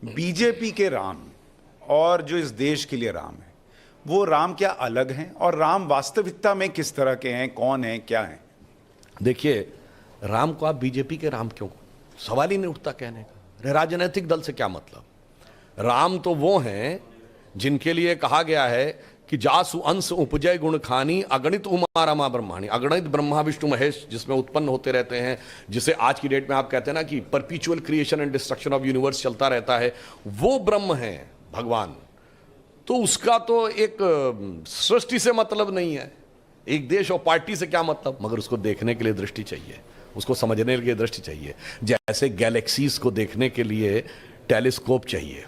BJP के राम और जो इस देश के लिए राम है, वो राम क्या अलग हैं और राम वास्तविकता में किस तरह के हैं, कौन हैं, क्या हैं? देखिए, राम को आप बीजेपी के राम क्यों, सवाल ही नहीं उठता कहने का। राजनीतिक दल से क्या मतलब? राम तो वो हैं जिनके लिए कहा गया है कि जासु अंश उपजय गुण खानी अगणित उमा रमा ब्रह्माणी, अगणित ब्रह्मा विष्णु महेश जिसमें उत्पन्न होते रहते हैं, जिसे आज की डेट में आप कहते हैं ना कि परपीचुअल creation and destruction of universe चलता रहता है, वो ब्रह्म है भगवान। तो उसका तो एक सृष्टि से मतलब नहीं है, एक देश और पार्टी से क्या मतलब, मगर उसको देखने के लिए दृष्टि चाहिए, उसको समझने के लिए दृष्टि चाहिए। जैसे गैलेक्सीज को देखने के लिए टेलीस्कोप चाहिए,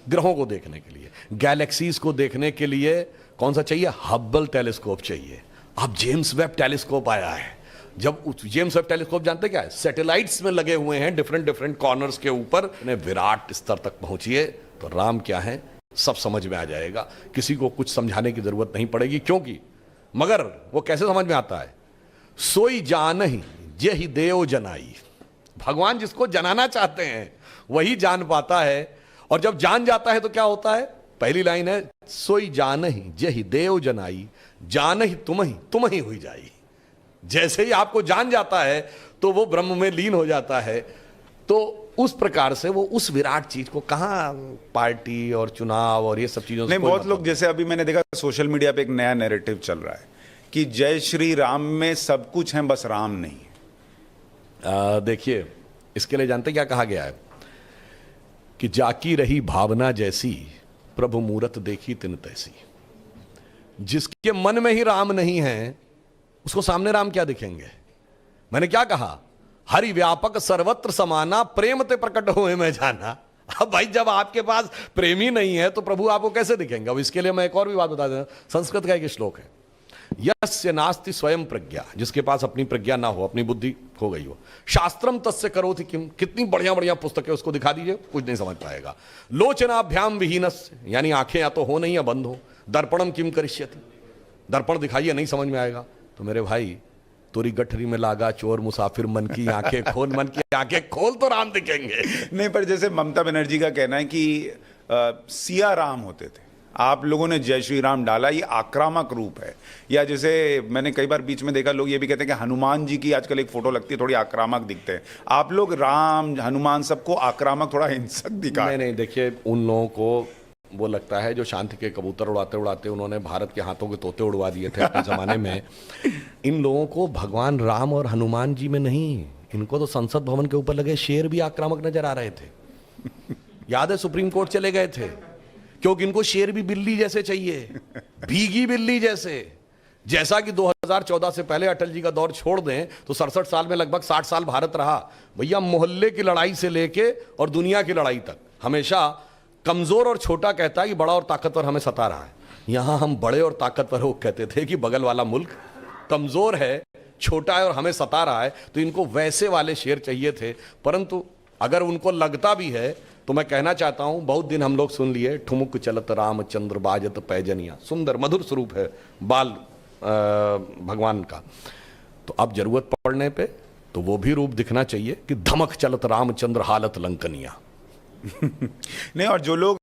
ग्रहों को देखने के लिए, गैलेक्सीज को देखने के लिए कौन सा चाहिए? हब्बल टेलीस्कोप चाहिए। अब जेम्स वेब टेलीस्कोप आया है। जब जेम्स वेब टेलीस्कोप जानते क्या है? सैटेलाइट्स में लगे हुए हैं डिफरेंट डिफरेंट कॉर्नर्स के ऊपर, विराट स्तर तक पहुंचिए तो राम क्या है सब समझ में आ जाएगा। किसी को कुछ समझाने की जरूरत नहीं पड़ेगी, क्योंकि मगर वो कैसे समझ में आता है? सोई जानहि जेहि देव जनाई। भगवान जिसको जनाना चाहते हैं वही जान पाता है, और जब जान जाता है तो क्या होता है? पहली लाइन है सोई जानहि जेहि देव जनाई, जानहि तुम ही हुई जाई। जैसे ही आपको जान जाता है तो वो ब्रह्म में लीन हो जाता है। तो उस प्रकार से वो उस विराट चीज को कहां पार्टी और चुनाव और ये सब चीजों से नहीं, बहुत लोग, जैसे अभी मैंने देखा सोशल मीडिया पे एक नया नैरेटिव चल रहा है कि जय श्री राम में सब कुछ है, बस राम नहीं है। देखिए, इसके लिए जानते क्या कहा गया है कि जाकी रही भावना जैसी प्रभु मूरत देखी तिन तैसी। जिसके मन में ही राम नहीं है उसको सामने राम क्या दिखेंगे? मैंने क्या कहा? हरि व्यापक सर्वत्र समाना, प्रेम ते प्रकट हुए मैं जाना। अब भाई जब आपके पास प्रेम ही नहीं है तो प्रभु आपको कैसे दिखेंगे? अब इसके लिए मैं एक और भी बात बता दें, संस्कृत का एक श्लोक है, यस्य नास्ति स्वयं प्रज्ञा, जिसके पास अपनी प्रज्ञा ना हो, अपनी बुद्धि खो गई हो, शास्त्रम तस्य करोति किम, कितनी बढ़िया बढ़िया पुस्तकें उसको दिखा दीजिए कुछ नहीं समझ पाएगा। लोचनाभ्याम विहीनस्य, यानी आंखें या तो हो नहीं या बंद हो, दर्पणम किम करिष्यति, दर्पण दिखाइए नहीं समझ में आएगा। तो मेरे भाई, तुरी गठरी में लागा चोर मुसाफिर, मन की आंखें खोल, मन की आंखें खोल तो राम दिखेंगे। नहीं, पर जैसे ममता बनर्जी का कहना है कि सिया राम होते थे, आप लोगों ने जय श्री राम डाला, ये आक्रामक रूप है। या जैसे मैंने कई बार बीच में देखा, लोग ये भी कहते हैं कि हनुमान जी की आजकल एक फोटो लगती है, थोड़ी आक्रामक दिखते हैं। आप लोग राम हनुमान सबको आक्रामक, थोड़ा हिंसक दिखा। नहीं, देखिए, उन लोगों को वो लगता है जो शांति के कबूतर उड़ाते उड़ाते उन्होंने भारत के हाथों के तोते उड़वा दिए थे अपने जमाने में। इन लोगों को भगवान राम और हनुमान जी में नहीं, इनको तो संसद भवन के ऊपर लगे शेर भी आक्रामक नजर आ रहे थे। याद है, सुप्रीम कोर्ट चले गए थे क्योंकि इनको शेर भी बिल्ली जैसे चाहिए, भीगी बिल्ली जैसे। जैसा कि 2014 से पहले अटल जी का दौर छोड़ दें तो 67 साल में लगभग 60 साल भारत रहा। भैया, मोहल्ले की लड़ाई से लेके और दुनिया की लड़ाई तक हमेशा कमजोर और छोटा कहता है कि बड़ा और ताकतवर हमें सता रहा है। यहां हम बड़े और ताकतवर हो कहते थे कि बगल वाला मुल्क कमजोर है, छोटा है और हमें सता रहा है। तो इनको वैसे वाले शेर चाहिए थे। परंतु अगर उनको लगता भी है तो मैं कहना चाहता हूं, बहुत दिन हम लोग सुन लिए ठुमुक चलत रामचंद्र बाजत पैजनिया, सुंदर मधुर स्वरूप है बाल भगवान का। तो अब जरूरत पड़ने पे तो वो भी रूप दिखना चाहिए कि धमक चलत रामचंद्र हालत लंकनिया। नहीं, और जो लोग